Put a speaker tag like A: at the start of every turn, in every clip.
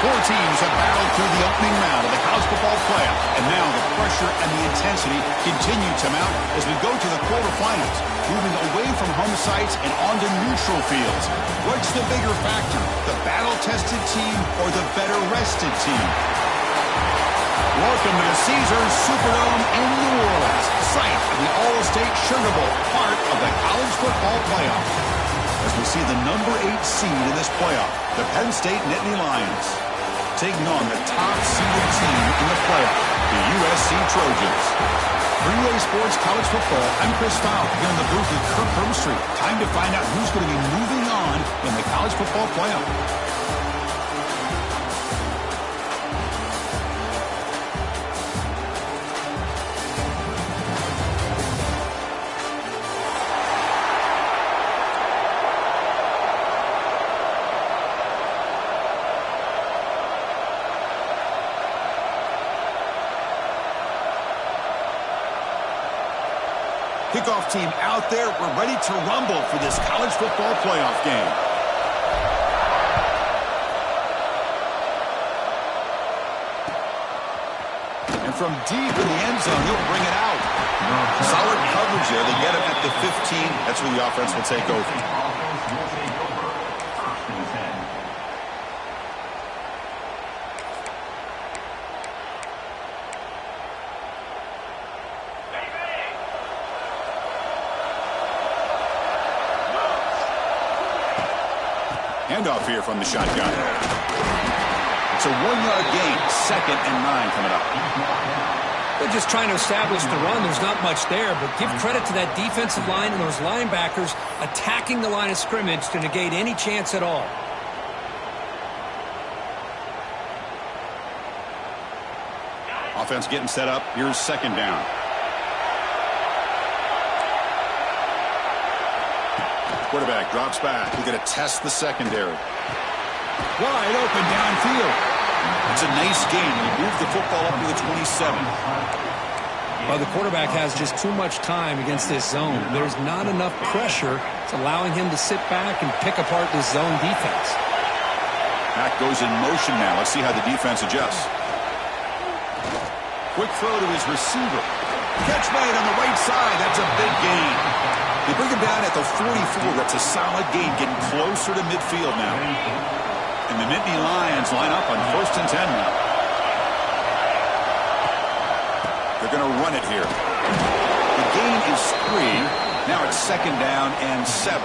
A: Four teams have battled through the opening round of the college football playoff, and now the pressure and the intensity continue to mount as we go to the quarterfinals, moving away from home sites and onto neutral fields. What's the bigger factor, the battle-tested team or the better-rested team? Welcome to the Caesars Superdome in New Orleans, site of the All-State Sugar Bowl, part of the college football playoff. As we see the number 8 seed in this playoff, the Penn State Nittany Lions, taking on the top-seeded team in the playoff, the USC Trojans. Freeway Sports College Football, I'm Chris Fowler, here in the booth with Kirk Herbstreit. Time to find out who's going to be moving on in the college football playoff. Kickoff team out there. We're ready to rumble for this college football playoff game. And from deep in the end zone, he'll bring it out. Solid coverage there. They get him at the 15. That's where the offense will take over. Handoff here from the shotgun. It's a 1-yard gain, 2nd and 9 coming up.
B: They're just trying to establish the run. There's not much there, but give credit to that defensive line and those linebackers attacking the line of scrimmage to negate any chance at all.
A: Offense getting set up. Here's 2nd down. Quarterback drops back. We're going to test the secondary. Wide open downfield. It's a nice game. We move the football up to the 27.
B: Well, the quarterback has just too much time against this zone. There's not enough pressure. It's allowing him to sit back and pick apart this zone defense.
A: Back goes in motion now. Let's see how the defense adjusts. Quick throw to his receiver. Catch made on the right side. That's a big gain. They bring him down at the 44. That's a solid gain, getting closer to midfield now. And the Nittany Lions line up on 1st and 10 now. They're going to run it here. The gain is 3. Now it's 2nd down and 7.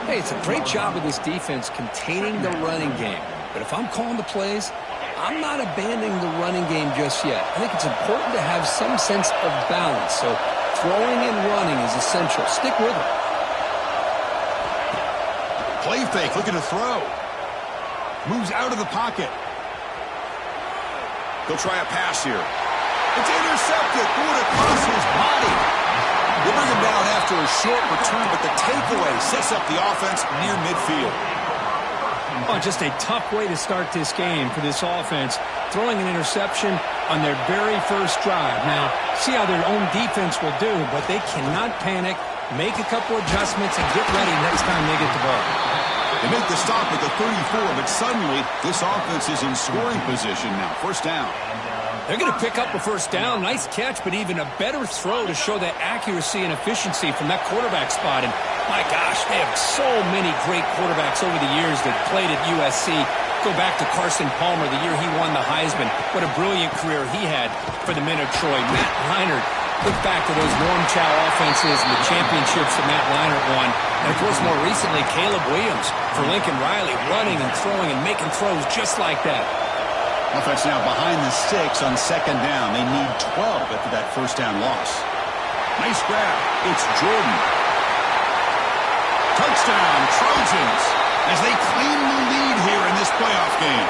B: Hey, it's a great job of this defense containing the running game. But if I'm calling the plays, I'm not abandoning the running game just yet. I think it's important to have some sense of balance. So throwing and running is essential. Stick with it.
A: Play fake, looking to throw. Moves out of the pocket. He'll try a pass here. It's intercepted. Threw it across his body. They bring him down after a short return, but the takeaway sets up the offense near midfield.
B: Oh, just a tough way to start this game for this offense. Throwing an interception on their very first drive. Now, see how their own defense will do, but they cannot panic, make a couple adjustments, and get ready next time they get the ball.
A: They make the stop at the 34, but suddenly this offense is in scoring position now. 1st down.
B: They're going to pick up a 1st down. Nice catch, but even a better throw to show that accuracy and efficiency from that quarterback spot. And my gosh, they have so many great quarterbacks over the years that played at USC. Go back to Carson Palmer, the year he won the Heisman. What a brilliant career he had for the men of Troy. Matt Leinart, look back to those Norm Chow offenses and the championships that Matt Leinart won. And, of course, more recently, Caleb Williams for Lincoln Riley, running and throwing and making throws just like that.
A: Offense now behind the 6 on 2nd down. They need 12 after that 1st down loss. Nice grab. It's Jordan. Touchdown, Trojans, as they claim the lead here in this playoff game.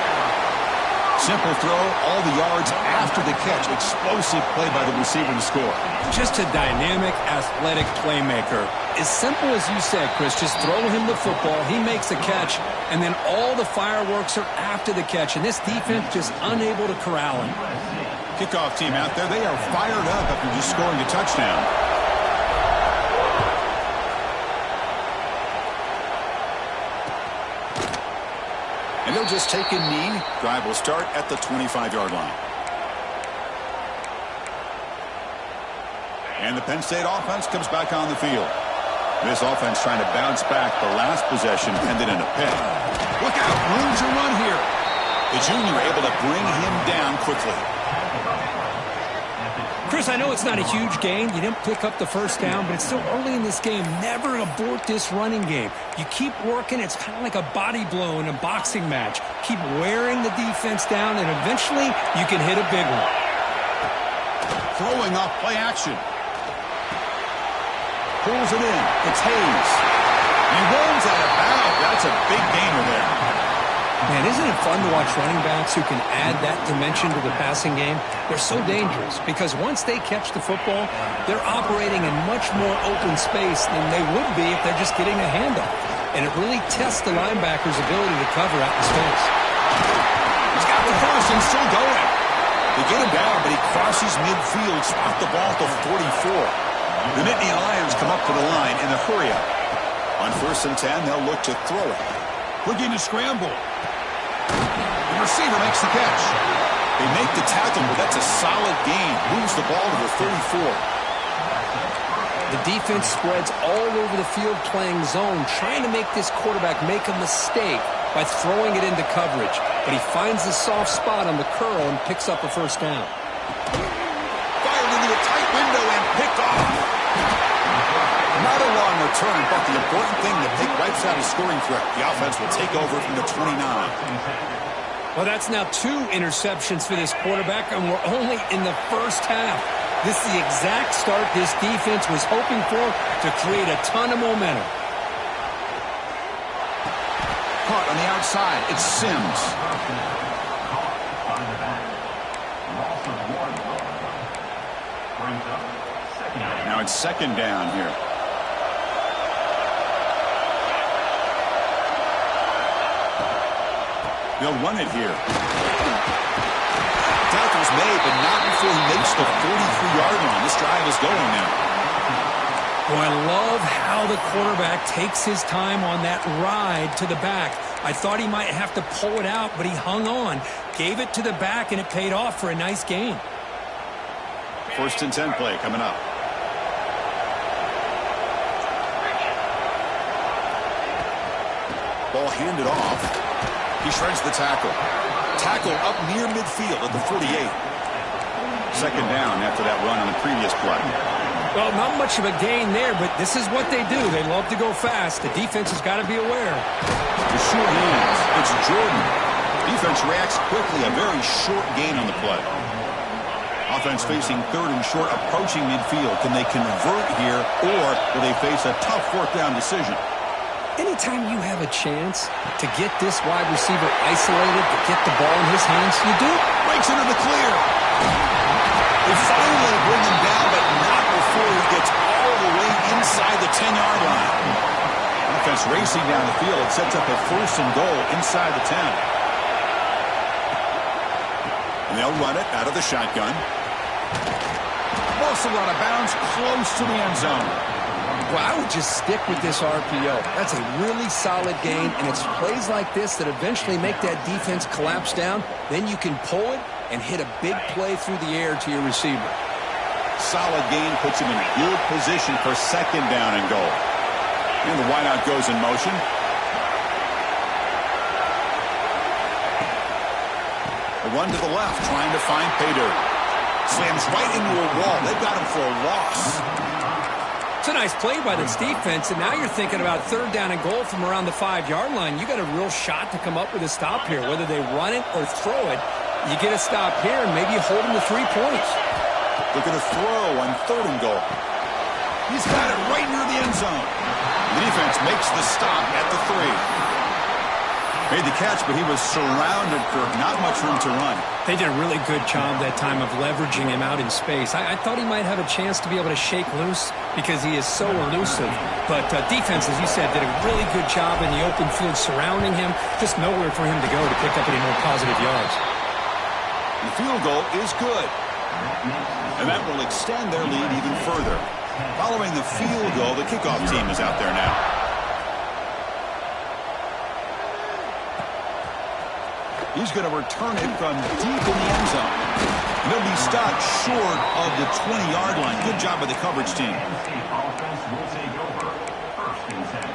A: Simple throw, all the yards after the catch. Explosive play by the receiver to score.
B: Just a dynamic, athletic playmaker. As simple as you said, Chris, just throw him the football, he makes the catch, and then all the fireworks are after the catch. And this defense just unable to corral him.
A: Kickoff team out there, they are fired up after just scoring a touchdown. And they'll just take a knee. Drive will start at the 25-yard line. And the Penn State offense comes back on the field. This offense trying to bounce back. The last possession ended in a pick. Look out, room to run here. The junior able to bring him down quickly.
B: Chris, I know it's not a huge gain. You didn't pick up the first down, but it's still early in this game. Never abort this running game. You keep working. It's kind of like a body blow in a boxing match. Keep wearing the defense down, and eventually you can hit a big one.
A: Throwing off play action. Pulls it in. It's Hayes. He runs out of bounds. That's a big gainer there.
B: Man, isn't it fun to watch running backs who can add that dimension to the passing game? They're so dangerous because once they catch the football, they're operating in much more open space than they would be if they're just getting a handoff. And it really tests the linebacker's ability to cover out in space.
A: He's got the first and still going. They get him down, but he crosses midfield, spot the ball to 44. The Nittany Lions come up to the line in a hurry up. On 1st and 10, they'll look to throw it. Looking to scramble. The receiver makes the catch. They make the tackle, but that's a solid gain. Moves the ball to the 34.
B: The defense spreads all over the field playing zone, trying to make this quarterback make a mistake by throwing it into coverage. But he finds the soft spot on the curl and picks up a first down.
A: Fired into a tight window and picked off. Not a long return, but the important thing that Pick wipes out a scoring threat. The offense will take over from the 29.
B: Well, that's now 2 interceptions for this quarterback, and we're only in the first half. This is the exact start this defense was hoping for to create a ton of momentum.
A: Caught on the outside. It's Sims. Now it's 2nd down here. They'll run it here. Tackle's made, but not before he makes the 43-yard line. This drive is going now.
B: Boy, I love how the quarterback takes his time on that ride to the back. I thought he might have to pull it out, but he hung on, gave it to the back, and it paid off for a nice gain.
A: 1st and 10 play coming up. Ball handed off. He shreds the tackle. Tackle up near midfield at the 48. 2nd down after that run on the previous play.
B: Well, not much of a gain there, but this is what they do. They love to go fast. The defense has got to be aware.
A: The short hands. It's Jordan. Defense reacts quickly. A very short gain on the play. Offense facing 3rd and short, approaching midfield. Can they convert here, or will they face a tough 4th down decision?
B: Anytime you have a chance to get this wide receiver isolated, to get the ball in his hands, you do.
A: Breaks into the clear. They finally bring him down, but not before he gets all the way inside the 10-yard line. Offense racing down the field. It sets up a 1st and goal inside the 10. And they'll run it out of the shotgun. Also out of bounds, close to the end zone.
B: Well, I would just stick with this RPO. That's a really solid gain, and it's plays like this that eventually make that defense collapse down. Then you can pull it and hit a big play through the air to your receiver.
A: Solid gain puts him in good position for 2nd down and goal. And the wideout goes in motion. A run to the left, trying to find pay dirt. Slams right into a wall. They've got him for a loss.
B: It's a nice play by this defense, and now you're thinking about 3rd down and goal from around the 5-yard line. You got a real shot to come up with a stop here. Whether they run it or throw it, you get a stop here, and maybe you hold them to 3 points.
A: Looking to throw on 3rd and goal. He's got it right near the end zone. The defense makes the stop at the 3. Made the catch, but he was surrounded, Kirk. Not much room to run.
B: They did a really good job that time of leveraging him out in space. I thought he might have a chance to be able to shake loose because he is so elusive. But defense, as you said, did a really good job in the open field surrounding him. Just nowhere for him to go to pick up any more positive yards.
A: The field goal is good. And that will extend their lead even further. Following the field goal, the kickoff team is out there now. He's going to return it from deep in the end zone. And he'll be stopped short of the 20-yard line. Good job by the coverage team.
C: Offense will take over. First and 10.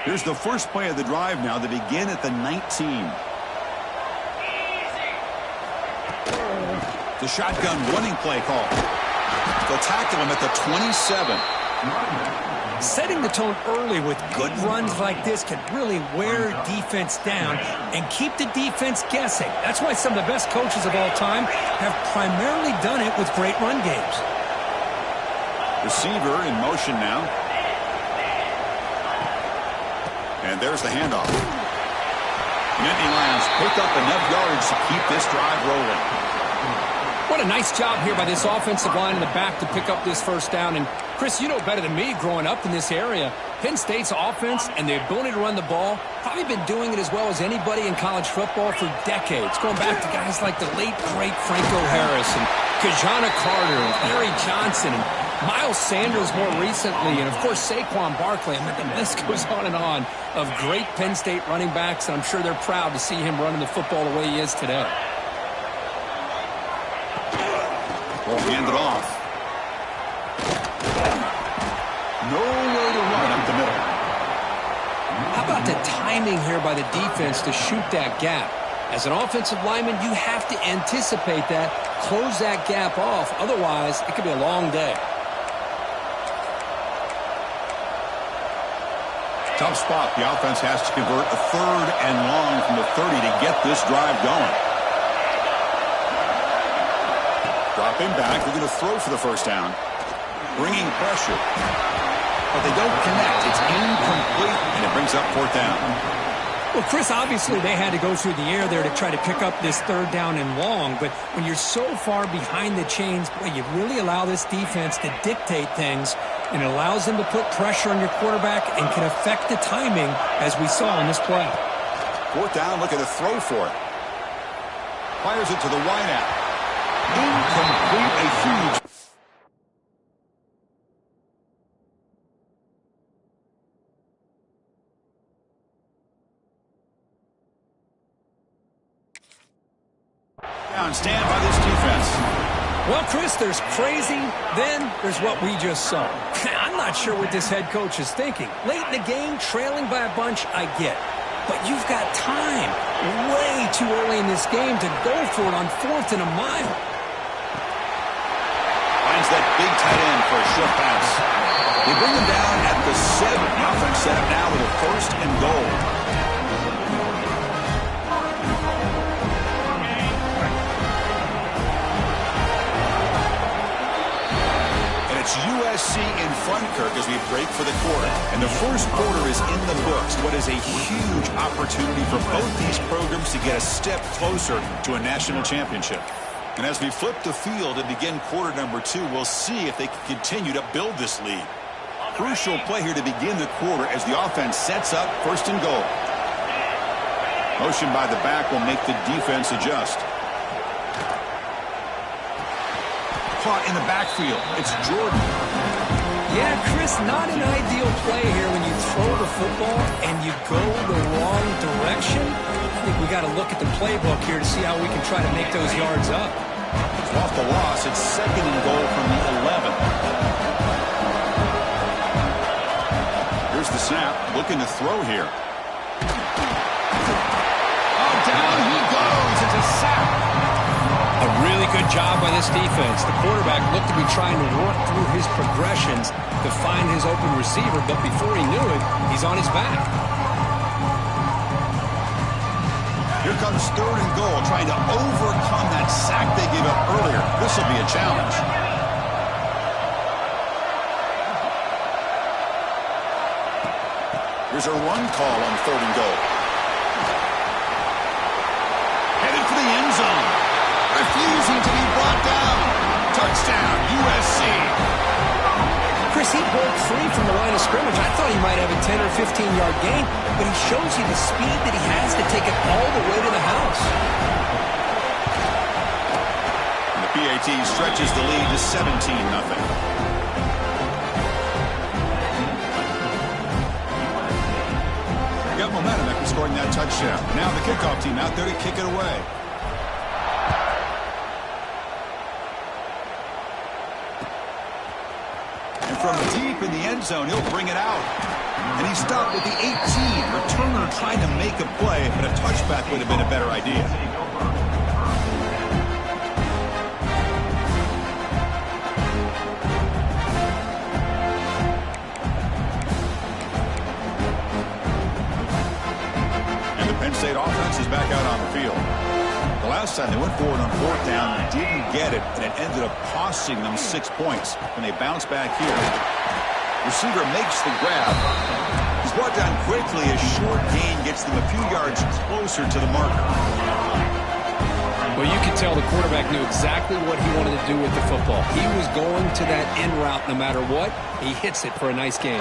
A: Here's the first play of the drive now. They begin at the 19. The shotgun running play call. They'll tackle him at the 27.
B: Setting the tone early with good runs like this can really wear defense down and keep the defense guessing. That's why some of the best coaches of all time have primarily done it with great run games.
A: Receiver in motion now. And there's the handoff. Nittany Lions pick up enough yards to keep this drive rolling.
B: What a nice job here by this offensive line in the back to pick up this first down. And, Chris, you know better than me growing up in this area, Penn State's offense and the ability to run the ball probably been doing it as well as anybody in college football for decades, going back to guys like the late, great Franco Harris and Kajana Carter and Larry Johnson and Miles Sanders more recently, and, of course, Saquon Barkley. I mean, the list goes on and on of great Penn State running backs, and I'm sure they're proud to see him running the football the way he is today.
A: We'll hand it off. No way to run up the middle.
B: How about the timing here by the defense to shoot that gap? As an offensive lineman, you have to anticipate that, close that gap off. Otherwise, it could be a long day.
A: Tough spot. The offense has to convert a 3rd and long from the 30 to get this drive going. Dropping back. They're going to throw for the first down. Bringing pressure. But they don't connect. It's incomplete, and it brings up 4th down.
B: Well, Chris, obviously they had to go through the air there to try to pick up this 3rd down and long. But when you're so far behind the chains, boy, you really allow this defense to dictate things. And it allows them to put pressure on your quarterback and can affect the timing, as we saw in this play.
A: 4th down, look at the throw for it. Fires it to the wideout. Incomplete, a huge. Down, stand by this defense.
B: Well, Chris, there's crazy, then there's what we just saw. I'm not sure what this head coach is thinking. Late in the game, trailing by a bunch, I get. But you've got time, way too early in this game to go for it on 4th and a mile.
A: Finds that big tight end for a short pass. They bring him down at the 7. The offense set up now with a 1st and goal. USC in front, Kirk, as we break for the quarter. And the first quarter is in the books. What is a huge opportunity for both these programs to get a step closer to a national championship. And as we flip the field and begin quarter number 2, we'll see if they can continue to build this lead. Crucial play here to begin the quarter as the offense sets up 1st and goal. Motion by the back will make the defense adjust. Caught in the backfield. It's Jordan.
B: Yeah, Chris, not an ideal play here when you throw the football and you go the wrong direction. I think we got to look at the playbook here to see how we can try to make those yards up.
A: Off the loss, it's 2nd and goal from the 11. Here's the snap, looking to throw here. Oh, down he goes. It's a sack.
B: A really good job by this defense. The quarterback looked to be trying to work through his progressions to find his open receiver, but before he knew it, he's on his back.
A: Here comes 3rd and goal, trying to overcome that sack they gave up earlier. This will be a challenge. Here's a run call on 3rd and goal. Headed for the end zone. Refusing to be brought down. Touchdown, USC.
B: Chris, he broke free from the line of scrimmage. I thought he might have a 10 or 15-yard gain, but he shows you the speed that he has to take it all the way to the house.
A: And the The PAT stretches the lead to 17-0. Got momentum after scoring that touchdown. Now the kickoff team out there to kick it away. And from deep in the end zone, he'll bring it out. And he stopped at the 18. Returner trying to make a play, but a touchback would have been a better idea. State offense is back out on the field. The last time they went forward on fourth down, didn't get it, and it ended up costing them 6 points. And they bounce back here. Receiver makes the grab. He's brought down quickly. A short gain gets them a few yards closer to the marker.
B: Well, you can tell the quarterback knew exactly what he wanted to do with the football. He was going to that in route no matter what. He hits it for a nice gain.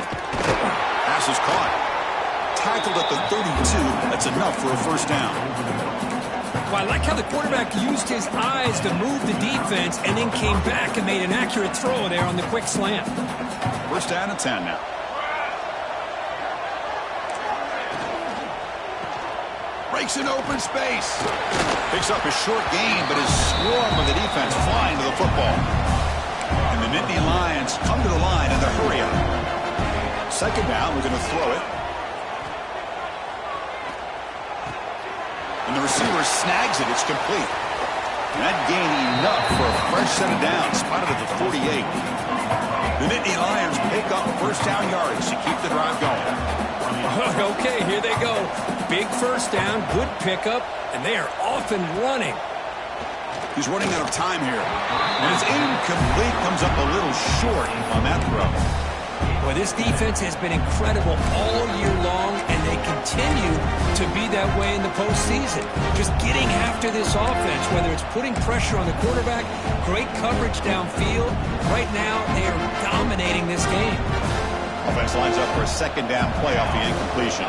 A: Pass is caught. Tackled at the 32. That's enough for a first down.
B: Well, I like how the quarterback used his eyes to move the defense and then came back and made an accurate throw there on the quick slant.
A: First down and 10 now. Breaks an open space. Picks up a short gain, but is swarmed by the defense flying to the football. And the Nittany Lions come to the line in the hurry up. Second down, we're going to throw it. And the receiver snags it. It's complete. And that gain enough for a fresh set of downs. Spotted at the 48. The Nittany Lions pick up first down yards to keep the drive going.
B: Okay, here they go. Big first down, good pickup, and they are off and running.
A: He's running out of time here. And it's incomplete. Comes up a little short on that throw.
B: Well, this defense has been incredible all year long, and they continue to be that way in the postseason. Just getting after this offense, whether it's putting pressure on the quarterback, great coverage downfield. Right now, they are dominating this game.
A: Offense lines up for a second down play off the incompletion.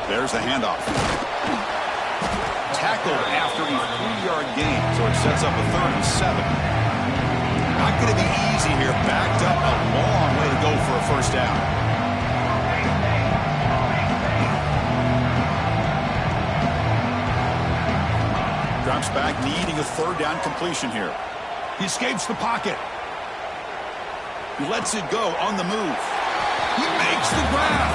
A: There's the handoff. Tackled after a 3-yard gain, so it sets up a 3rd and 7. Not going to be easy here. Backed up a long way to go for a first down. Drops back, needing a 3rd down completion here. He escapes the pocket. He lets it go on the move. He makes the grab.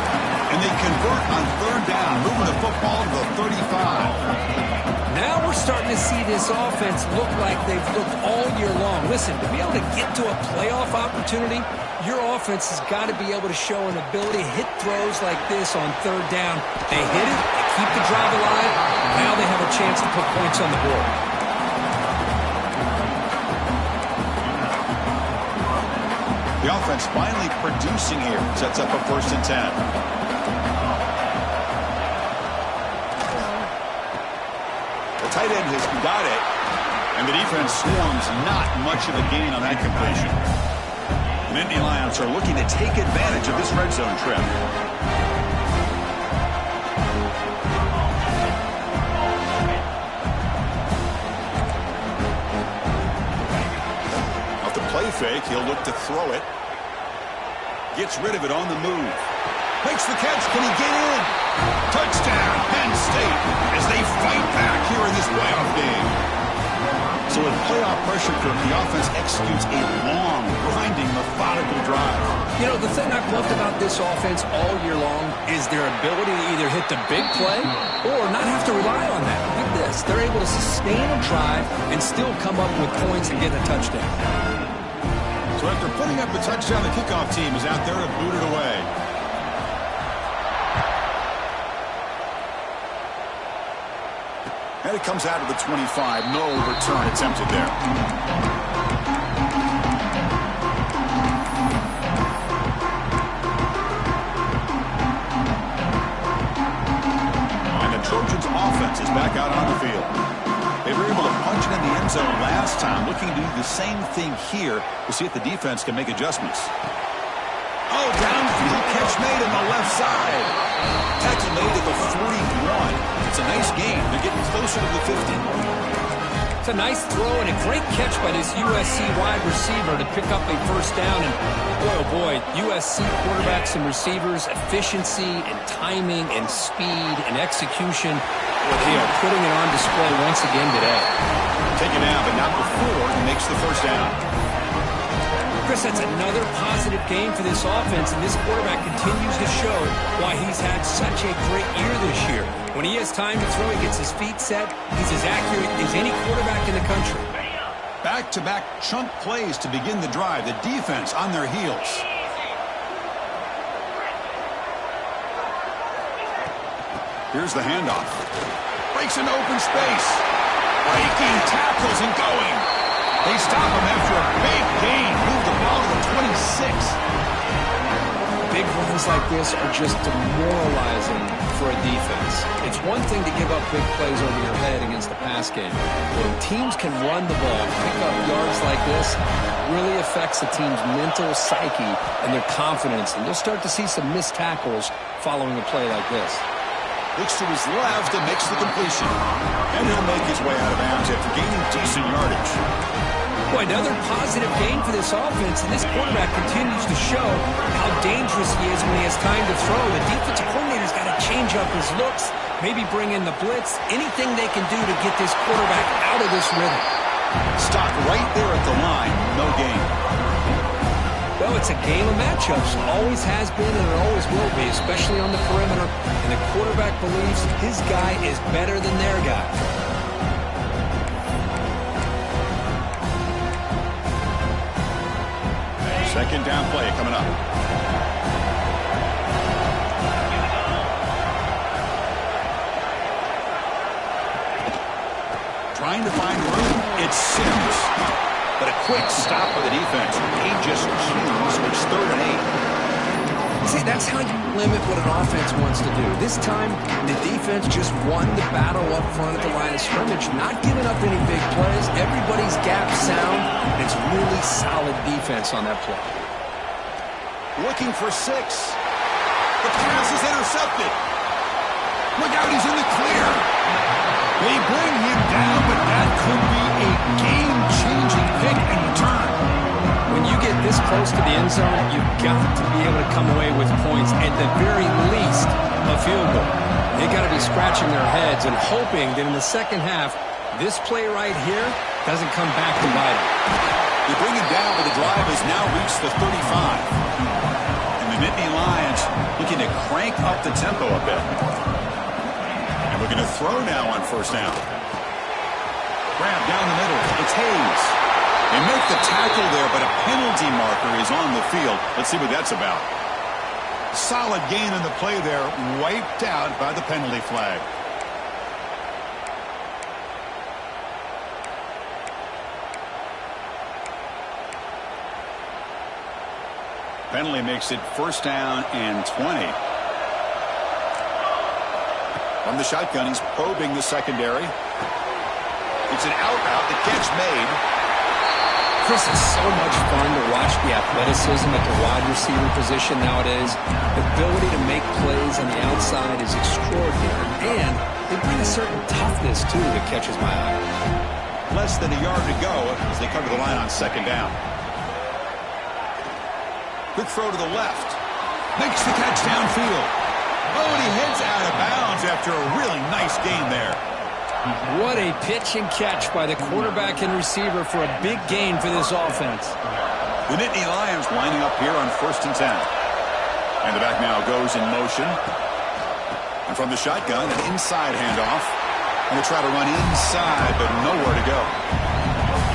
A: And they convert on 3rd down, moving the football to the 35.
B: Now we're starting to see this offense look like they've looked all year long. Listen, to be able to get to a playoff opportunity, your offense has got to be able to show an ability to hit throws like this on 3rd down. They hit it, they keep the drive alive. Now they have a chance to put points on the board.
A: The offense finally producing here. Sets up a 1st and 10. The tight end has got it, and the defense swarms. Not much of a gain on that completion. The Nittany Lions are looking to take advantage of this red zone trip. Off the play fake, he'll look to throw it. Gets rid of it on the move. Makes the catch. Can he get in? Touchdown, Penn State, as they fight back here in this playoff game. So with playoff pressure, the offense executes a long, grinding, methodical drive.
B: You know, the thing I've loved about this offense all year long is their ability to either hit the big play or not have to rely on that. Look at this. They're able to sustain a drive and still come up with points and get a touchdown.
A: So after putting up the touchdown, the kickoff team is out there to boot it away. And it comes out of the 25. No return attempted there. And the Trojans' offense is back out on the field. They were able to punch it in the end zone last time. Looking to do the same thing here to see if the defense can make adjustments. Oh, downfield catch made on the left side. Tackle made at the 41. It's a nice game. They're getting closer to the 50.
B: It's a nice throw and a great catch by this USC wide receiver to pick up a first down. And boy, oh boy, USC quarterbacks and receivers, efficiency and timing and speed and execution, well, they are putting it on display once again today.
A: Taken out, but not before he makes the first down.
B: Chris, that's another positive game for this offense, and this quarterback continues to show why he's had such a great year this year. When he has time to throw, he gets his feet set. He's as accurate as any quarterback in the country.
A: Back-to-back chunk plays to begin the drive. The defense on their heels. Here's the handoff. Breaks an open space. Breaking tackles and going. They stop him after a big gain. Move the ball to the 26.
B: Big runs like this are just demoralizing for a defense. It's one thing to give up big plays over your head against the pass game. When teams can run the ball, pick up yards like this, really affects the team's mental psyche and their confidence. And you'll start to see some missed tackles following a play like this.
A: Looks to his left and makes the completion. And he'll make his way out of bounds after gaining decent yardage.
B: Boy, another positive gain for this offense, and this quarterback continues to show how dangerous he is when he has time to throw. The defensive coordinator's got to change up his looks, maybe bring in the blitz, anything they can do to get this quarterback out of this rhythm.
A: Stop right there at the line, no gain.
B: Well, it's a game of matchups. Always has been and it always will be, especially on the perimeter. And the quarterback believes his guy is better than their guy.
A: Second down play coming up. Trying to find room. It's Sims. But a quick stop by the defense. He just chews. It's 3rd and 8.
B: See, that's how you limit what an offense wants to do. This time, the defense just won the battle up front at the line of scrimmage, not giving up any big plays. Everybody's gap sound. It's really solid defense on that play.
A: Looking for 6. The pass is intercepted. Look out, he's in the clear. They bring him down, but that could be a game-changing pick and return.
B: When you get this close to the end zone, you've got to be able to come away with points, at the very least, a field goal. They got to be scratching their heads and hoping that in the second half, this play right here doesn't come back to bite them.
A: They bring him down, but the drive has now reached the 35. And the Nittany Lions looking to crank up the tempo a bit. And looking to throw now on first down. Grab down the middle. It's Hayes. They make the tackle there, but a penalty marker is on the field. Let's see what that's about. Solid gain in the play there, wiped out by the penalty flag. Penalty makes it first down and 20. From the shotgun, he's probing the secondary. It's an out route, the catch made.
B: Chris, it's so much fun to watch the athleticism at the wide receiver position nowadays. The ability to make plays on the outside is extraordinary. And they bring a certain toughness, too, that catches my eye.
A: Less than a yard to go as they cover the line on second down. Quick throw to the left. Makes the catch downfield. Oh, and he heads out of bounds after a really nice gain there.
B: What a pitch and catch by the quarterback and receiver for a big gain for this offense.
A: The Nittany Lions lining up here on 1st and 10. And the back now goes in motion. And from the shotgun, an inside handoff. And they try to run inside, but nowhere to go.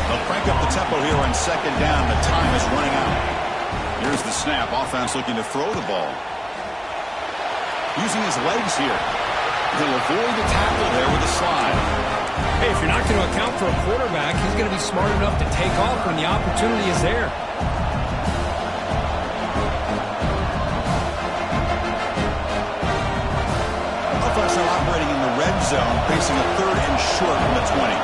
A: They'll crank up the tempo here on second down. The time is running out. Here's the snap. Offense looking to throw the ball. Using his legs here. He'll avoid the tackle there with a slide.
B: Hey, if you're not going to account for a quarterback, he's going to be smart enough to take off when the opportunity is there.
A: Offense now operating in the red zone, facing a 3rd and short from the 20.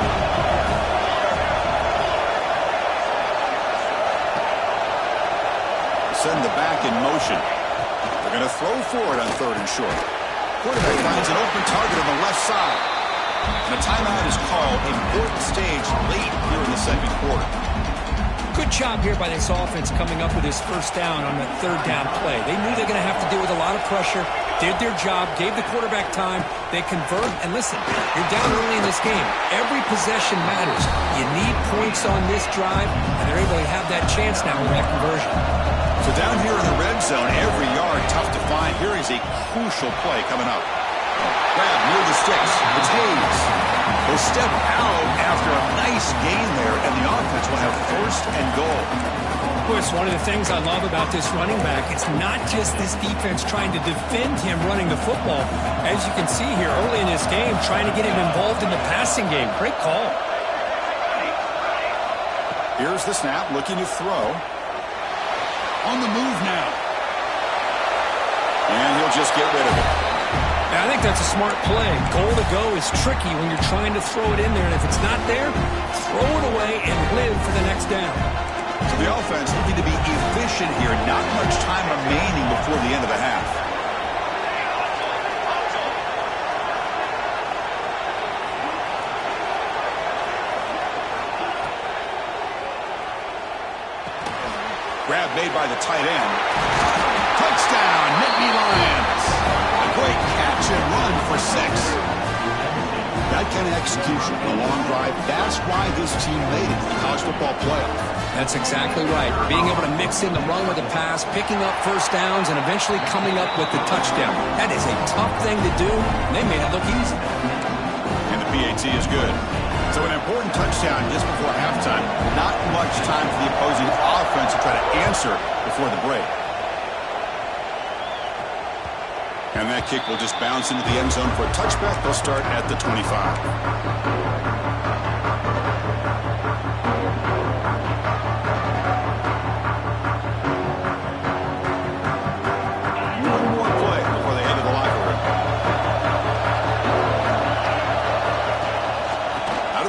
A: Send the back in motion. They're going to throw for it on 3rd and short. Quarterback finds an open target on the left side. And a timeout is called, important stage late here in the second quarter.
B: Good job here by this offense coming up with this first down on that third down play. They knew they're going to have to deal with a lot of pressure, did their job, gave the quarterback time, they convert, and listen, you're down early in this game. Every possession matters. You need points on this drive, and they're able to have that chance now with that conversion.
A: So down here in the red zone, every yard tough to find. Here is a crucial play coming up. Grab near the sticks. It's Hayes. He'll step out after a nice gain there, and the offense will have first and goal.
B: Of course, one of the things I love about this running back, it's not just this defense trying to defend him running the football. As you can see here early in this game, trying to get him involved in the passing game. Great call.
A: Here's the snap, looking to throw. On the move now. And he'll just get rid of it.
B: I think that's a smart play. Goal to go is tricky when you're trying to throw it in there, and if it's not there, throw it away and live for the next down.
A: So the offense looking to be efficient here. Not much time remaining before the end of the half. Grab made by the tight end. Touchdown, Nittany Lions. A great catch and run for 6. That kind of execution, a long drive, that's why this team made it to the college football playoff.
B: That's exactly right. Being able to mix in the run with the pass, picking up first downs, and eventually coming up with the touchdown. That is a tough thing to do, and they made it look easy.
A: And the PAT is good. So an important touchdown just before halftime. Not much time for the opposing offense to try to answer before the break. And that kick will just bounce into the end zone for a touchback. They'll start at the 25.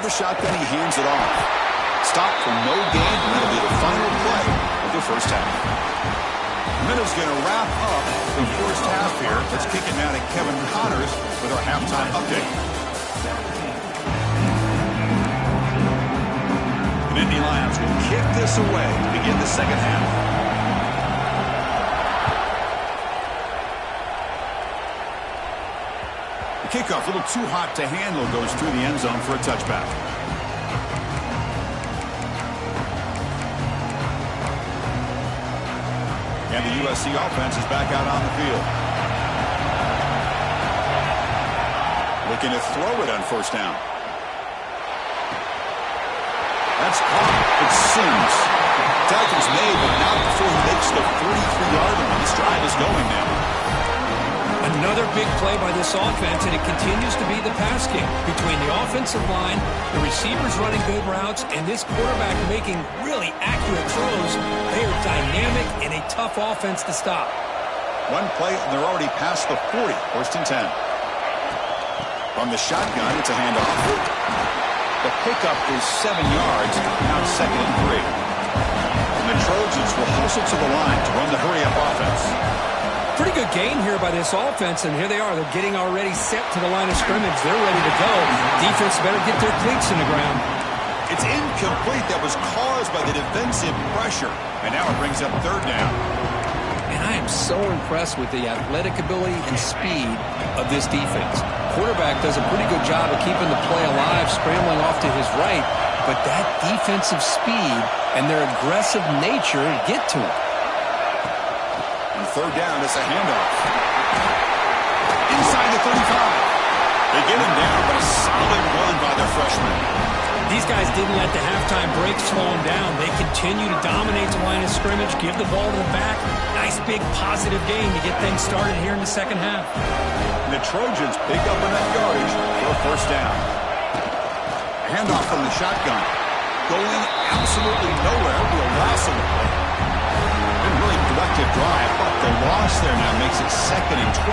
A: Shotgun, he hands it off. Stop for no gain, and that'll be the final play of the first half. Minnows going to wrap up the first half here. Let's kick it now to Kevin Connors with our halftime update. The Nittany Lions will kick this away to begin the second half. Kickoff, a little too hot to handle, goes through the end zone for a touchback. And the USC offense is back out on the field. Looking to throw it on first down. That's caught. It's Sims. Tackle's made, but not before he makes the 43-yard line. This drive is going now.
B: Another big play by this offense, and it continues to be the pass game. Between the offensive line, the receivers running good routes, and this quarterback making really accurate throws, they are dynamic and a tough offense to stop.
A: One play, and they're already past the 40, first and 10. From the shotgun, it's a handoff. The pickup is 7 yards, now second and 3. And the Trojans will hustle to the line to run the hurry-up offense.
B: Pretty good gain here by this offense, and here they are. They're getting already set to the line of scrimmage. They're ready to go. Defense better get their cleats in the ground.
A: It's incomplete. That was caused by the defensive pressure, and now it brings up third down.
B: And I am so impressed with the athletic ability and speed of this defense. Quarterback does a pretty good job of keeping the play alive, scrambling off to his right, but that defensive speed and their aggressive nature get to him.
A: Third down, it's a handoff. Inside the 35. They get him down, but a solid run by their freshman.
B: These guys didn't let the halftime break slow them down. They continue to dominate the line of scrimmage, give the ball to the back. Nice big positive gain to get things started here in the second half.
A: And the Trojans pick up enough yardage for a first down. Handoff from the shotgun. Going absolutely nowhere. It'll be a loss on the play. Really productive drive, but the loss there now makes it second and 12.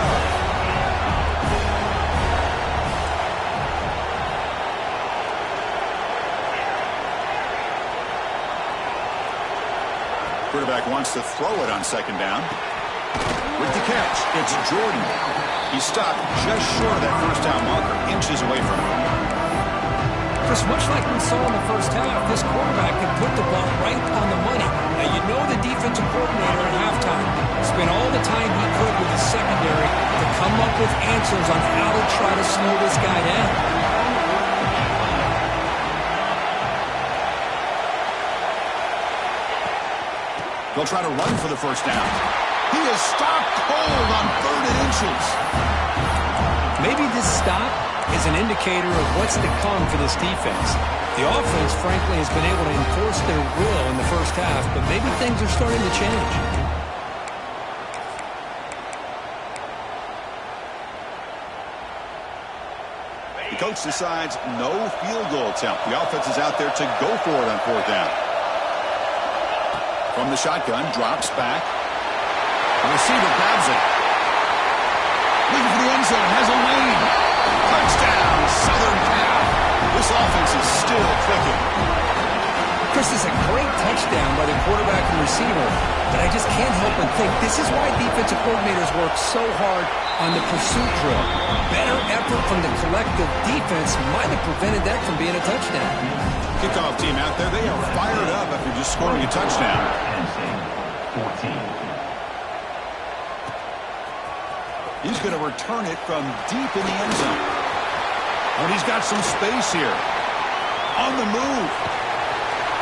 A: Quarterback wants to throw it on second down. With the catch, it's Jordan. He He's stuck just short of that first down marker, inches away from it.
B: Chris, much like we saw in the first half, this quarterback can put the ball right on the money. Now, you know the defensive coordinator at halftime spent all the time he could with the secondary to come up with answers on how to try to slow this guy down.
A: They'll try to run for the first down. He is stopped cold on 3rd and inches.
B: Maybe this stop is an indicator of what's to come for this defense. The offense, frankly, has been able to enforce their will in the first half, but maybe things are starting to change.
A: The coach decides no field goal attempt. The offense is out there to go for it on 4th down. From the shotgun, drops back. The receiver grabs it. Looking for the end zone, has a lane. Touchdown, Southern Cal. This offense is still clicking.
B: Chris, is a great touchdown by the quarterback and receiver, but I just can't help but think this is why defensive coordinators work so hard on the pursuit drill. Better effort from the collective defense might have prevented that from being a touchdown.
A: Kickoff team out there, they are fired up after just scoring a touchdown.
C: 14.
A: He's going to return it from deep in the end zone. But he's got some space here. On the move.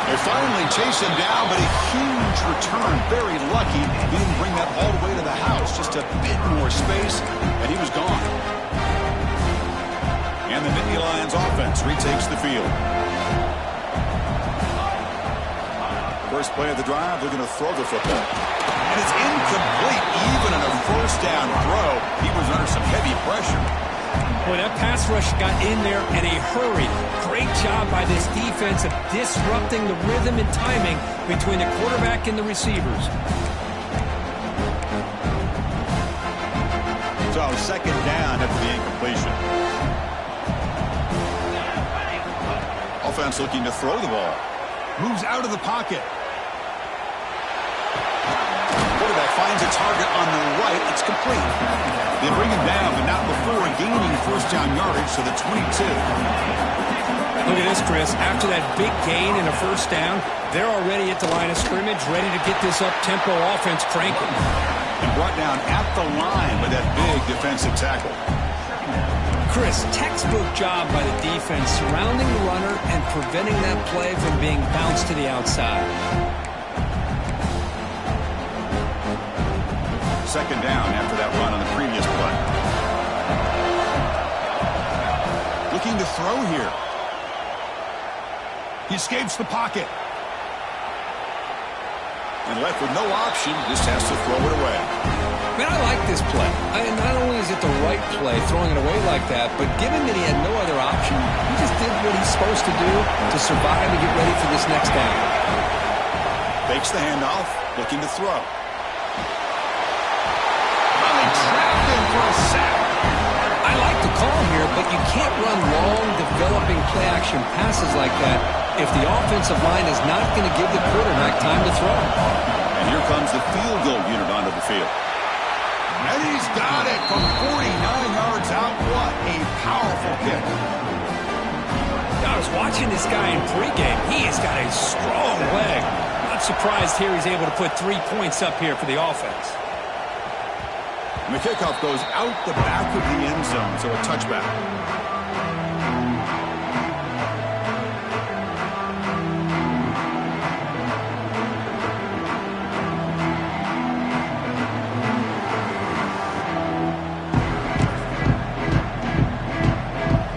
A: They finally chase him down, but a huge return. Very lucky he didn't bring that all the way to the house. Just a bit more space, and he was gone. And the Nittany Lions offense retakes the field. First play of the drive, they're going to throw the football. And it's incomplete, even on a first down throw. He was under some heavy pressure.
B: Boy, that pass rush got in there in a hurry. Great job by this defense of disrupting the rhythm and timing between the quarterback and the receivers.
A: So, 2nd down after the incompletion. Offense looking to throw the ball. Moves out of the pocket. Quarterback finds a target on the right. It's complete. They bring him down, but not before gaining first down yardage to the 22.
B: Look at this, Chris. After that big gain and a first down, they're already at the line of scrimmage, ready to get this up-tempo offense cranking.
A: And brought down at the line with that big defensive tackle.
B: Chris, textbook job by the defense surrounding the runner and preventing that play from being bounced to the outside.
A: 2nd down after that run on the previous play. Looking to throw here. He escapes the pocket. And left with no option, just has to throw it away.
B: Man, I like this play. Not only is it the right play, throwing it away like that, but given that he had no other option, he just did what he's supposed to do to survive and get ready for this next down.
A: Fakes the handoff, looking to throw. Trapped in for a sack.
B: I like the call here, but you can't run long, developing play-action passes like that if the offensive line is not going to give the quarterback time to throw.
A: And here comes the field goal unit onto the field. And he's got it from 49 yards out. What a powerful kick.
B: I was watching this guy in pregame. He has got a strong leg. Not surprised here he's able to put 3 points up here for the offense.
A: And the kickoff goes out the back of the end zone, so a touchback.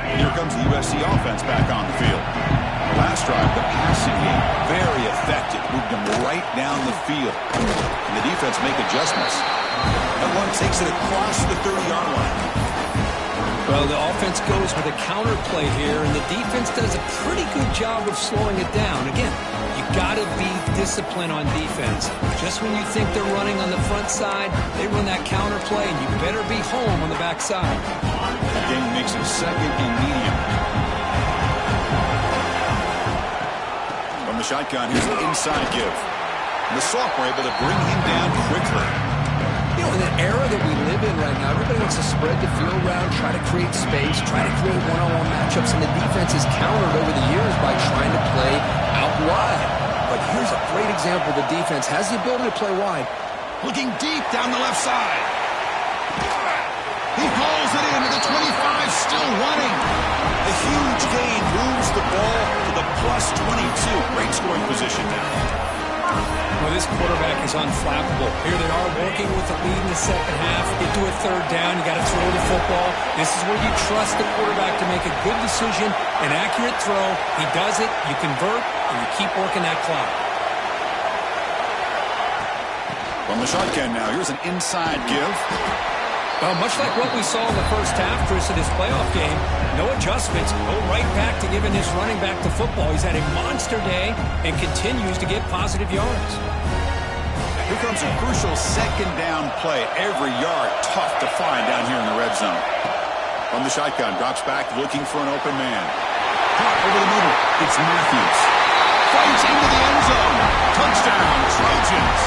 A: And here comes the USC offense back on the field. The last drive, the passing game, very effective. Moved them right down the field. And the defense make adjustments. That one takes it across the 30-yard line.
B: Well, the offense goes with a counter play here, and the defense does a pretty good job of slowing it down. Again, you got to be disciplined on defense. Just when you think they're running on the front side, they run that counter play, and you better be home on the back side.
A: That game makes it 2nd and medium. From the shotgun, here's the inside give. And the sophomore able to bring him down quickly.
B: You know, In an era that we live in right now, everybody wants to spread the field around, try to create space, try to create one-on-one matchups, and the defense is countered over the years by trying to play out wide. But here's a great example. The defense has the ability to play wide.
A: Looking deep down the left side. He hauls it in at the 25, still running. A huge gain moves the ball to the plus 22. Great scoring position now.
B: Well, this quarterback is unflappable. Here they are working with the lead in the second half. Get to a third down. You got to throw the football. This is where you trust the quarterback to make a good decision, an accurate throw. He does it, you convert, and you keep working that clock.
A: From the shotgun now, here's an inside give.
B: Well, much like what we saw in the first half, Chris, of this playoff game, no adjustments. Go right back to giving this running back the football. He's had a monster day and continues to get positive yards.
A: Here comes a crucial second down play. Every yard tough to find down here in the red zone. From the shotgun, drops back looking for an open man. Caught over the middle. It's Matthews. Fights into the end zone. Touchdown, Trojans.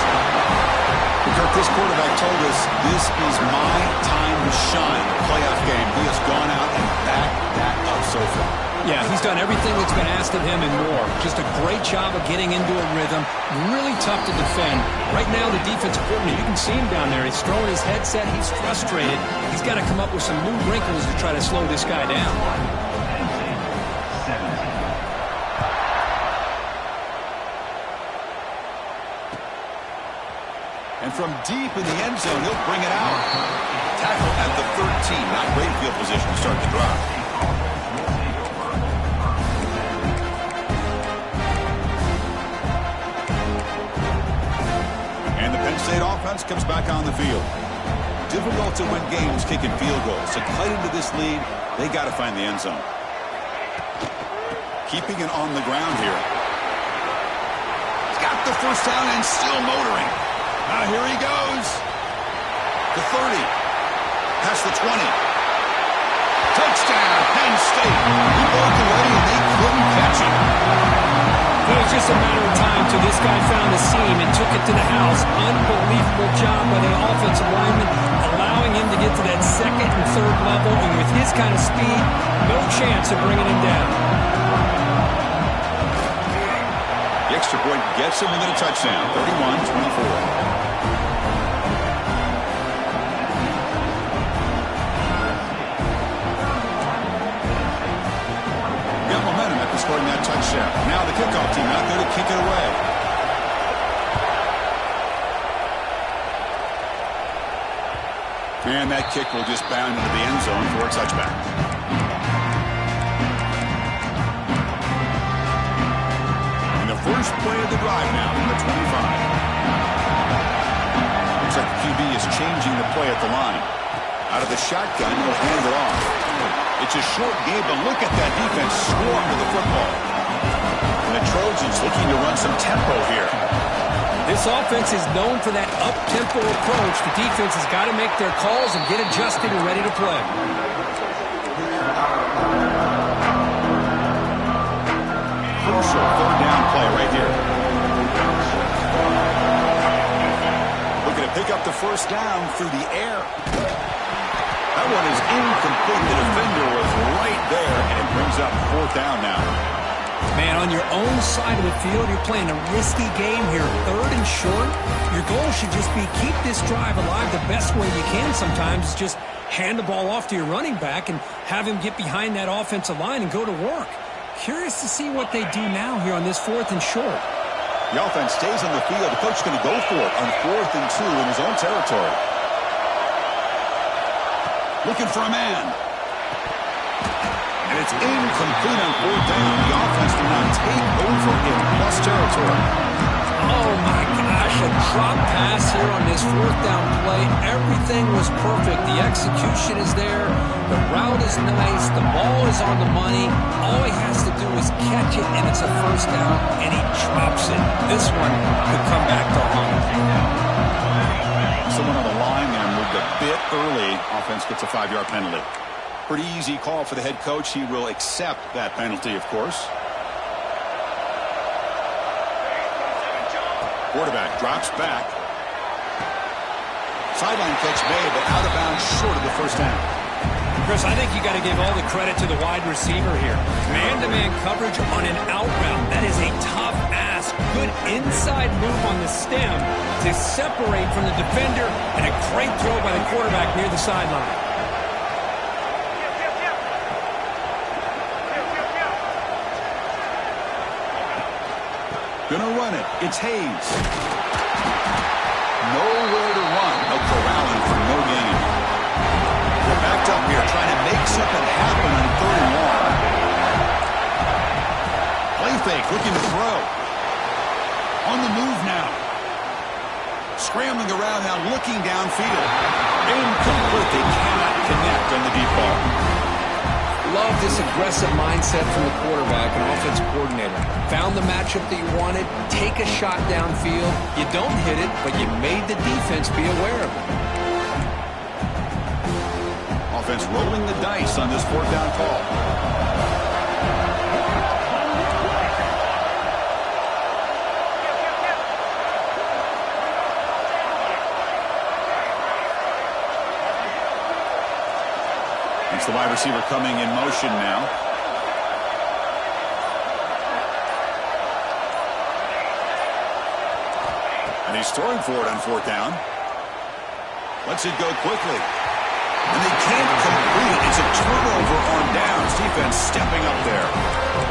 A: Kirk, this quarterback told us this is my time to shine. Playoff game. He has gone out and backed that up so far.
B: Yeah, he's done everything that's been asked of him and more. Just a great job of getting into a rhythm. Really tough to defend. Right now, the defensive coordinator, you can see him down there. He's throwing his headset. He's frustrated. He's got to come up with some new wrinkles to try to slow this guy down.
A: And from deep in the end zone, he'll bring it out. Tackle at the 13. Not great field position to start the drive. And the Penn State offense comes back on the field. Difficult to win games kicking field goals. So cut into this lead, they got to find the end zone. Keeping it on the ground here. He's got the first down and still motoring. Now here he goes. The 30. Past the 20. Touchdown, Penn State. He broke away and they couldn't catch him.
B: It was just a matter of time till this guy found a seam and took it to the house. Unbelievable job by the offensive lineman, allowing him to get to that second and third level. And with his kind of speed, no chance of bringing him down.
A: The extra point gets him within a touchdown. 31-24. Scoring that touchdown. Now the kickoff team out there to kick it away. And that kick will just bound into the end zone for a touchback. And the first play of the drive now from the 25. Looks like the QB is changing the play at the line. Out of the shotgun, he'll hand it off. It's a short game, but look at that defense swarm to the football. And the Trojans looking to run some tempo here.
B: This offense is known for that up-tempo approach. The defense has got to make their calls and get adjusted and ready to play.
A: Crucial third down play right here. Looking to pick up the first down through the air. That one is incomplete. The defender was right there, and it brings up fourth down now.
B: Man, on your own side of the field, you're playing a risky game here. Third and short. Your goal should just be keep this drive alive the best way you can sometimes. Is just hand the ball off to your running back and have him get behind that offensive line and go to work. Curious to see what they do now here on this fourth and short.
A: The offense stays on the field. The coach is going to go for it on 4th and 2 in his own territory. Looking for a man. And it's incomplete on 4th down. The offense will now take over in plus territory.
B: Oh, my gosh. A drop pass here on this 4th down play. Everything was perfect. The execution is there. The route is nice. The ball is on the money. All he has to do is catch it, and it's a first down, and he drops it. This one could come back to haunt him.
A: Someone on the line there moved a bit early. Offense gets a 5-yard penalty. Pretty easy call for the head coach. He will accept that penalty, of course. Quarterback drops back. Sideline catch made, but out of bounds short of the first down.
B: Chris, I think you got to give all the credit to the wide receiver here. Man-to-man coverage on an out route. That is a tough ask. Good inside move on the stem to separate from the defender, and a great throw by the quarterback near the sideline.
A: Gonna run it. It's Hayes. Nowhere to run. They'll corral him for no gain. They're backed up here trying to make something happen on 3rd and long. Play fake, looking to throw. On the move now. Scrambling around now, looking downfield. Incomplete. They cannot connect on the deep ball.
B: Love this aggressive mindset from the quarterback and offensive coordinator. Found the matchup that you wanted, take a shot downfield. You don't hit it, but you made the defense be aware of it.
A: Offense rolling the dice on this 4th down call. It's the wide receiver coming in motion now. And he's throwing for it on 4th down. Lets it go quickly. And they can't complete it. It's a turnover on downs. Defense stepping up there.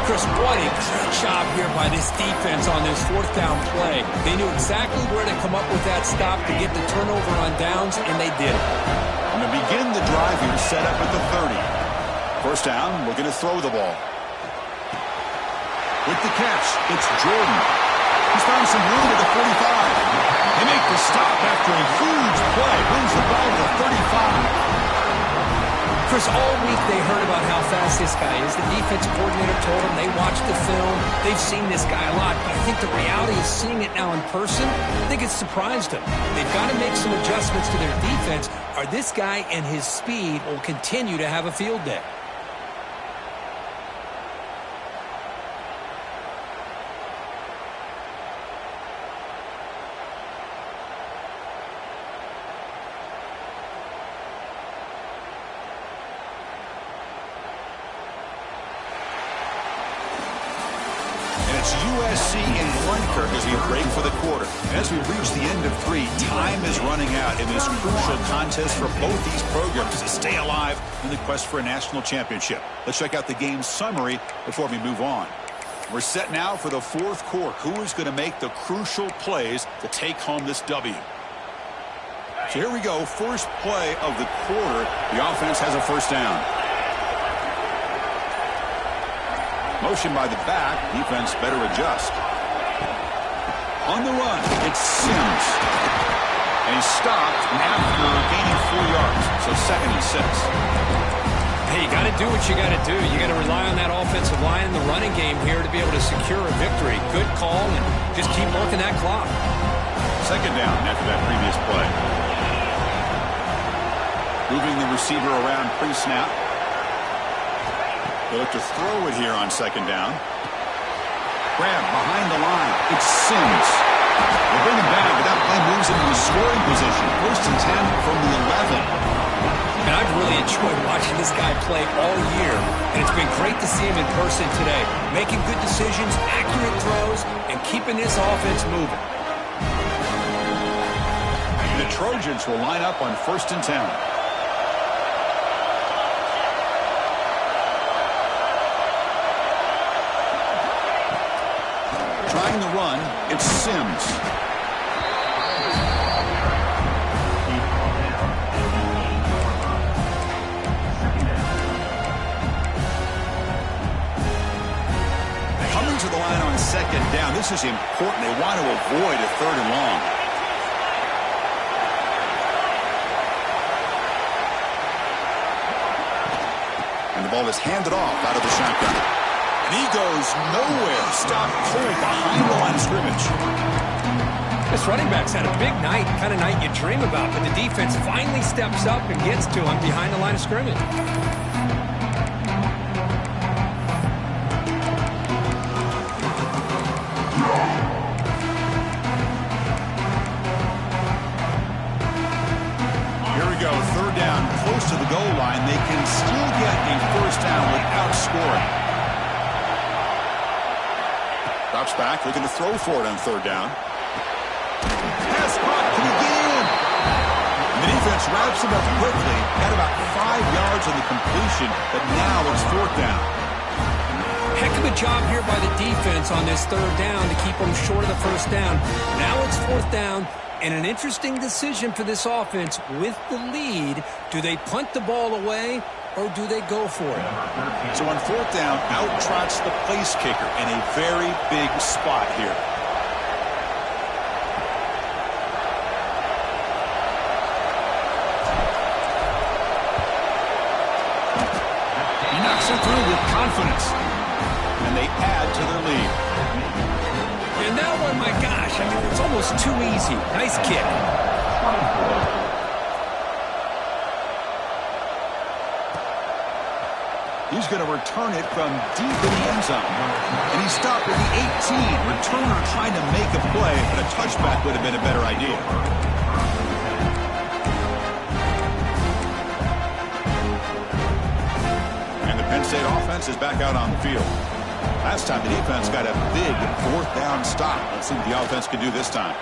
B: Chris, what a great job here by this defense on this 4th down play. They knew exactly where to come up with that stop to get the turnover on downs, and they did it.
A: And to begin the drive here, set up at the 30. 1st down, looking to throw the ball. With the catch, it's Jordan. He's found some room at the 45. They make the stop after a huge play. Brings the ball to the 35.
B: Chris, all week they heard about how fast this guy is. The defense coordinator told them they watched the film. They've seen this guy a lot. But I think the reality is seeing it now in person, I think it's surprised them. They've got to make some adjustments to their defense, or this guy and his speed will continue to have a field day.
A: It's USC in Dunkirk as we break for the quarter. As we reach the end of 3, time is running out in this crucial contest for both these programs to stay alive in the quest for a national championship. Let's check out the game summary before we move on. We're set now for the 4th quarter. Who is going to make the crucial plays to take home this W? So here we go. First play of the quarter. The offense has a 1st down. Motion by the back. Defense better adjust. On the run, it's Sims. And he's stopped after gaining 4 yards. So 2nd and 6.
B: Hey, you got to do what you got to do. You got to rely on that offensive line in the running game here to be able to secure a victory. Good call, and just keep working that clock.
A: 2nd down after that previous play. Moving the receiver around pre-snap. They look to throw it here on 2nd down. Grab behind the line. It's Sims. They bring him back, but that play moves into a scoring position. 1st and 10 from the 11.
B: And I've really enjoyed watching this guy play all year, and it's been great to see him in person today. Making good decisions, accurate throws, and keeping this offense moving.
A: The Trojans will line up on 1st and 10. Trying the run, it's Sims. Coming to the line on 2nd down. This is important. They want to avoid a 3rd and long. And the ball is handed off out of the shotgun. And he goes nowhere. Stop cold behind the line of scrimmage.
B: This running back's had a big night, kind of night you dream about, but the defense finally steps up and gets to him behind the line of scrimmage.
A: a first down without scoring. Drops back, looking to throw for it on third down. Pass caught. Can he get in? And the defense wraps him up quickly. Got about 5 yards on the completion, but now it's fourth down.
B: Heck of a job here by the defense on this third down to keep them short of the first down. Now it's fourth down, and an interesting decision for this offense with the lead. Do they punt the ball away, or do they go for it?
A: So on fourth down, out trots the place kicker in a very big spot here.
B: He knocks it through with confidence.
A: And they add to their lead.
B: And that one, my gosh, I mean, it's almost too easy. Nice kick.
A: He's going to return it from deep in the end zone. And he stopped at the 18. Returner trying to make a play, but a touchback would have been a better idea. And the Penn State offense is back out on the field. Last time the defense got a big fourth down stop. Let's see what the offense can do this time.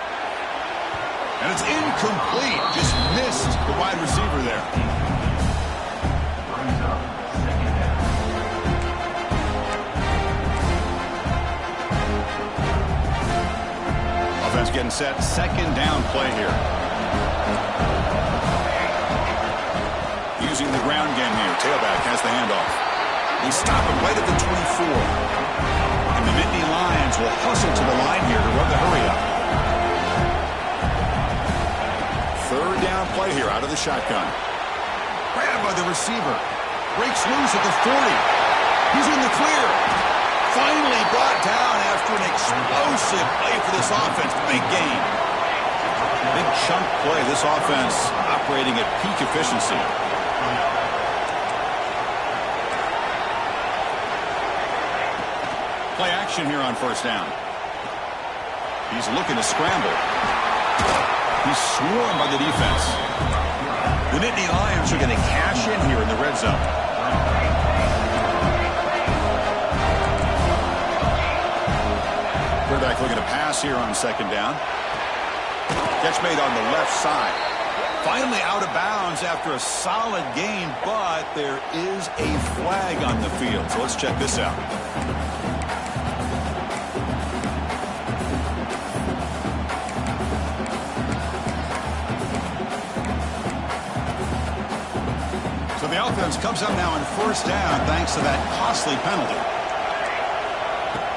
A: And it's incomplete. Just missed the wide receiver there. Offense getting set. Second down play here. Using the ground game here. Tailback has the handoff. They stop him right at the 24. And the Nittany Lions will hustle to the line here to run the hurry-up. Third down play here out of the shotgun. Grabbed by the receiver. Breaks loose at the 40. He's in the clear. Finally brought down after an explosive play for this offense. Big gain. Big chunk play. This offense operating at peak efficiency. Play action here on first down. He's looking to scramble. He's swarmed by the defense. The Nittany Lions are going to cash in here in the red zone. Quarterback looking to pass here on second down. Catch made on the left side. Finally out of bounds after a solid game, but there is a flag on the field. So let's check this out. The offense comes up now on first down thanks to that costly penalty.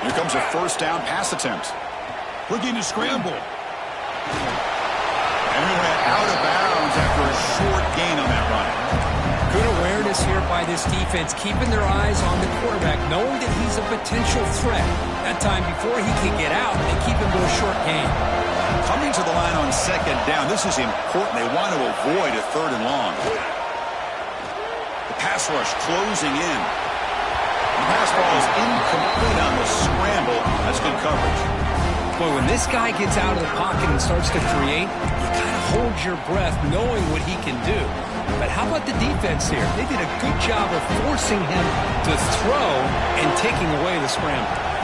A: Here comes a first down pass attempt. Looking to scramble. And he went out of bounds after a short gain on that run.
B: Good awareness here by this defense, keeping their eyes on the quarterback, knowing that he's a potential threat. That time before he can get out, they keep him to a short gain.
A: Coming to the line on second down, this is important. They want to avoid a third and long. Pass rush closing in. The pass ball is incomplete on the scramble. That's good coverage.
B: Boy, when this guy gets out of the pocket and starts to create, you kind of hold your breath knowing what he can do. But how about the defense here? They did a good job of forcing him to throw and taking away the scramble.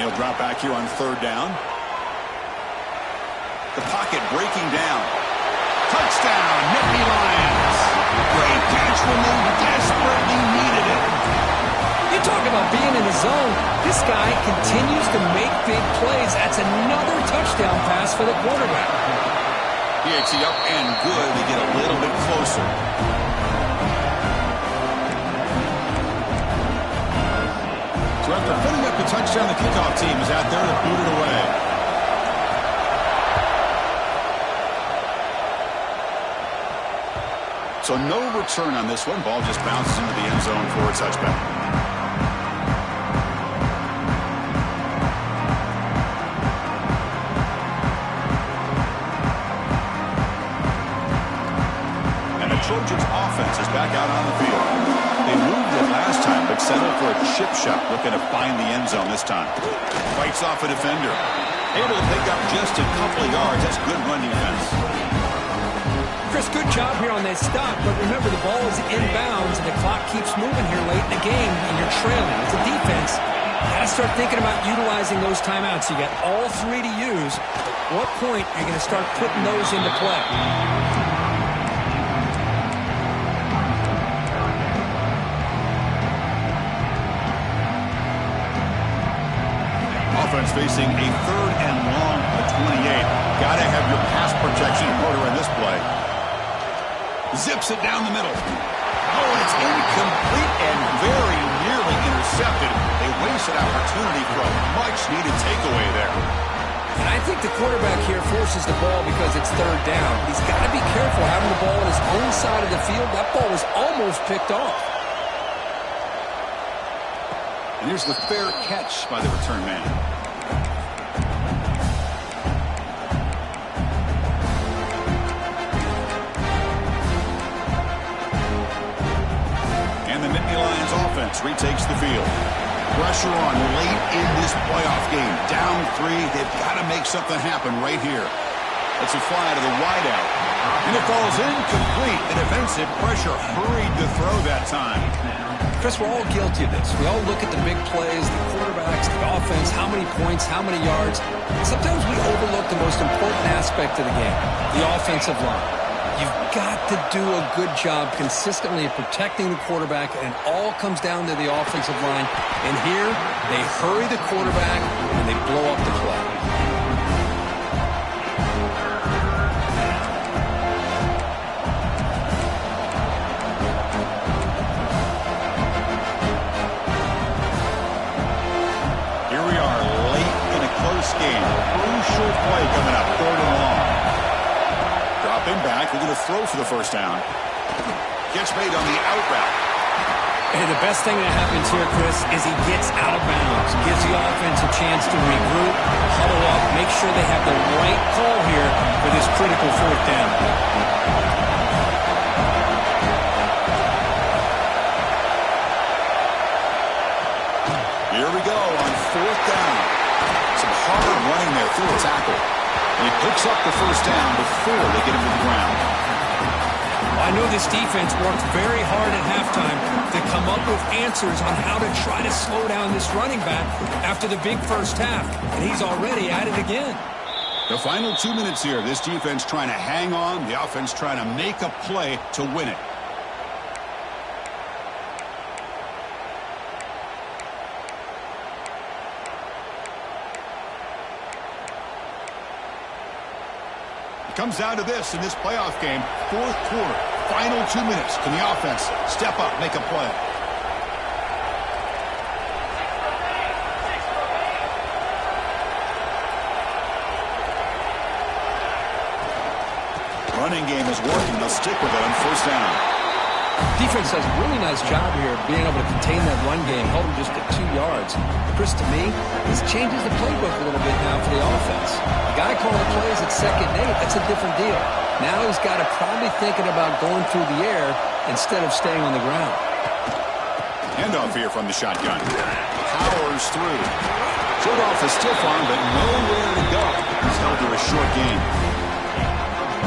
A: He'll drop back here on third down. The pocket breaking down. Touchdown, Nittany Lions. Great catch when they desperately needed it.
B: You talk about being in the zone. This guy continues to make big plays. That's another touchdown pass for the quarterback.
A: PHC up and good to get a little bit closer. So after putting up the touchdown, the kickoff team is out there to boot it away. So no return on this one. Ball just bounces into the end zone for a touchback. And the Trojans offense is back out on the field. They moved it last time, but settled for a chip shot, looking to find the end zone this time. Fights off a defender. Able to pick up just a couple of yards. That's good run defense.
B: Chris, good job here on that stop, but remember the ball is inbounds and the clock keeps moving here late in the game and you're trailing. As a defense, you got to start thinking about utilizing those timeouts. You got all three to use. At what point are you going to start putting those into play?
A: Offense facing a 3rd and long at 28. Got to have your pass protection in order in this play. Zips it down the middle. Oh, it's incomplete and very nearly intercepted. A wasted opportunity for a much-needed takeaway there.
B: And I think the quarterback here forces the ball because it's 3rd down. He's got to be careful having the ball on his own side of the field. That ball was almost picked off.
A: And here's the fair catch by the return man. Lions offense retakes the field. Pressure on late in this playoff game. Down 3. They've got to make something happen right here. It's a fly to the wideout. And it falls incomplete. The defensive pressure hurried to throw that time.
B: Chris, we're all guilty of this. We all look at the big plays, the quarterbacks, the offense, how many points, how many yards. Sometimes we overlook the most important aspect of the game, the offensive line. You've got to do a good job consistently of protecting the quarterback, and it all comes down to the offensive line. And here, they hurry the quarterback, and they blow up the play.
A: Here we are, late in a close game. Crucial play coming up, 3rd and long. Dropping back, we're going to throw for the 1st down. Gets made on the out route.
B: And the best thing that happens here, Chris, is he gets out of bounds. Gives the offense a chance to regroup, huddle up, make sure they have the right call here for this critical 4th down.
A: Here we go on 4th down. Some hard running there through a tackle. And he picks up the 1st down before they get him to the ground.
B: I know this defense worked very hard at halftime to come up with answers on how to try to slow down this running back after the big 1st half. And he's already at it again.
A: The final 2 minutes here. This defense trying to hang on. The offense trying to make a play to win it. Comes down to this in this playoff game. 4th quarter, final 2 minutes. Can the offense step up, make a play? Running game is working. They'll stick with it on 1st down.
B: Defense does a really nice job here of being able to contain that run game, held him just at 2 yards. Chris, to me, this changes the playbook a little bit now for the offense. The guy calling the plays at 2nd and 8, that's a different deal. Now he's got to probably thinking about going through the air instead of staying on the ground.
A: Handoff here from the shotgun. Powers through. Short off a stiff arm, but nowhere to go. He's held to a short game.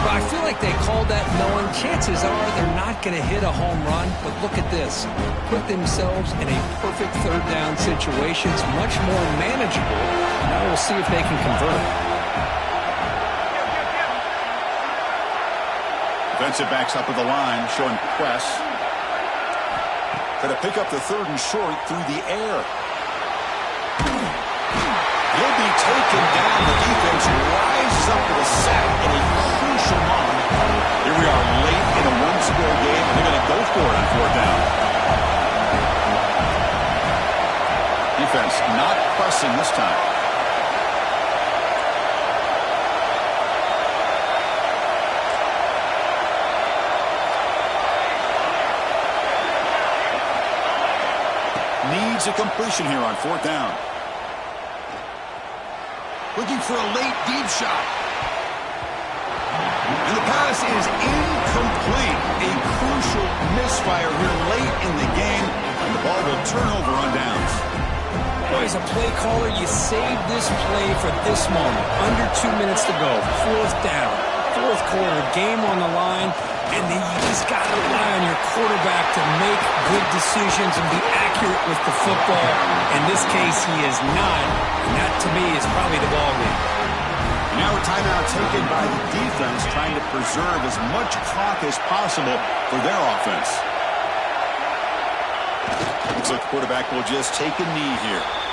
B: But I feel like they called that knowing chances are they're not going to hit a home run. But look at this. Put themselves in a perfect 3rd down situation. It's much more manageable. Now we'll see if they can convert.
A: Defensive backs up with the line, showing press. Going to pick up the 3rd and short through the air. He'll be taken down. The defense rises up with a sack in a crucial moment. Here we are late in a 1-score game, and they're going to go for it on 4th down. Defense not pressing this time. Needs a completion here on 4th down. Looking for a late deep shot. And the pass is incomplete. A crucial misfire here late in the game. And the ball will turn over on downs.
B: Boy, as a play caller, you save this play for this moment. Under 2 minutes to go. Fourth down. Fourth quarter. Game on the line. And then you just got to rely on your quarterback to make good decisions and be accurate with the football. In this case, he is not. And that, to me, is probably the ball game.
A: Now a timeout taken by the defense, trying to preserve as much clock as possible for their offense. Looks like the quarterback will just take a knee here.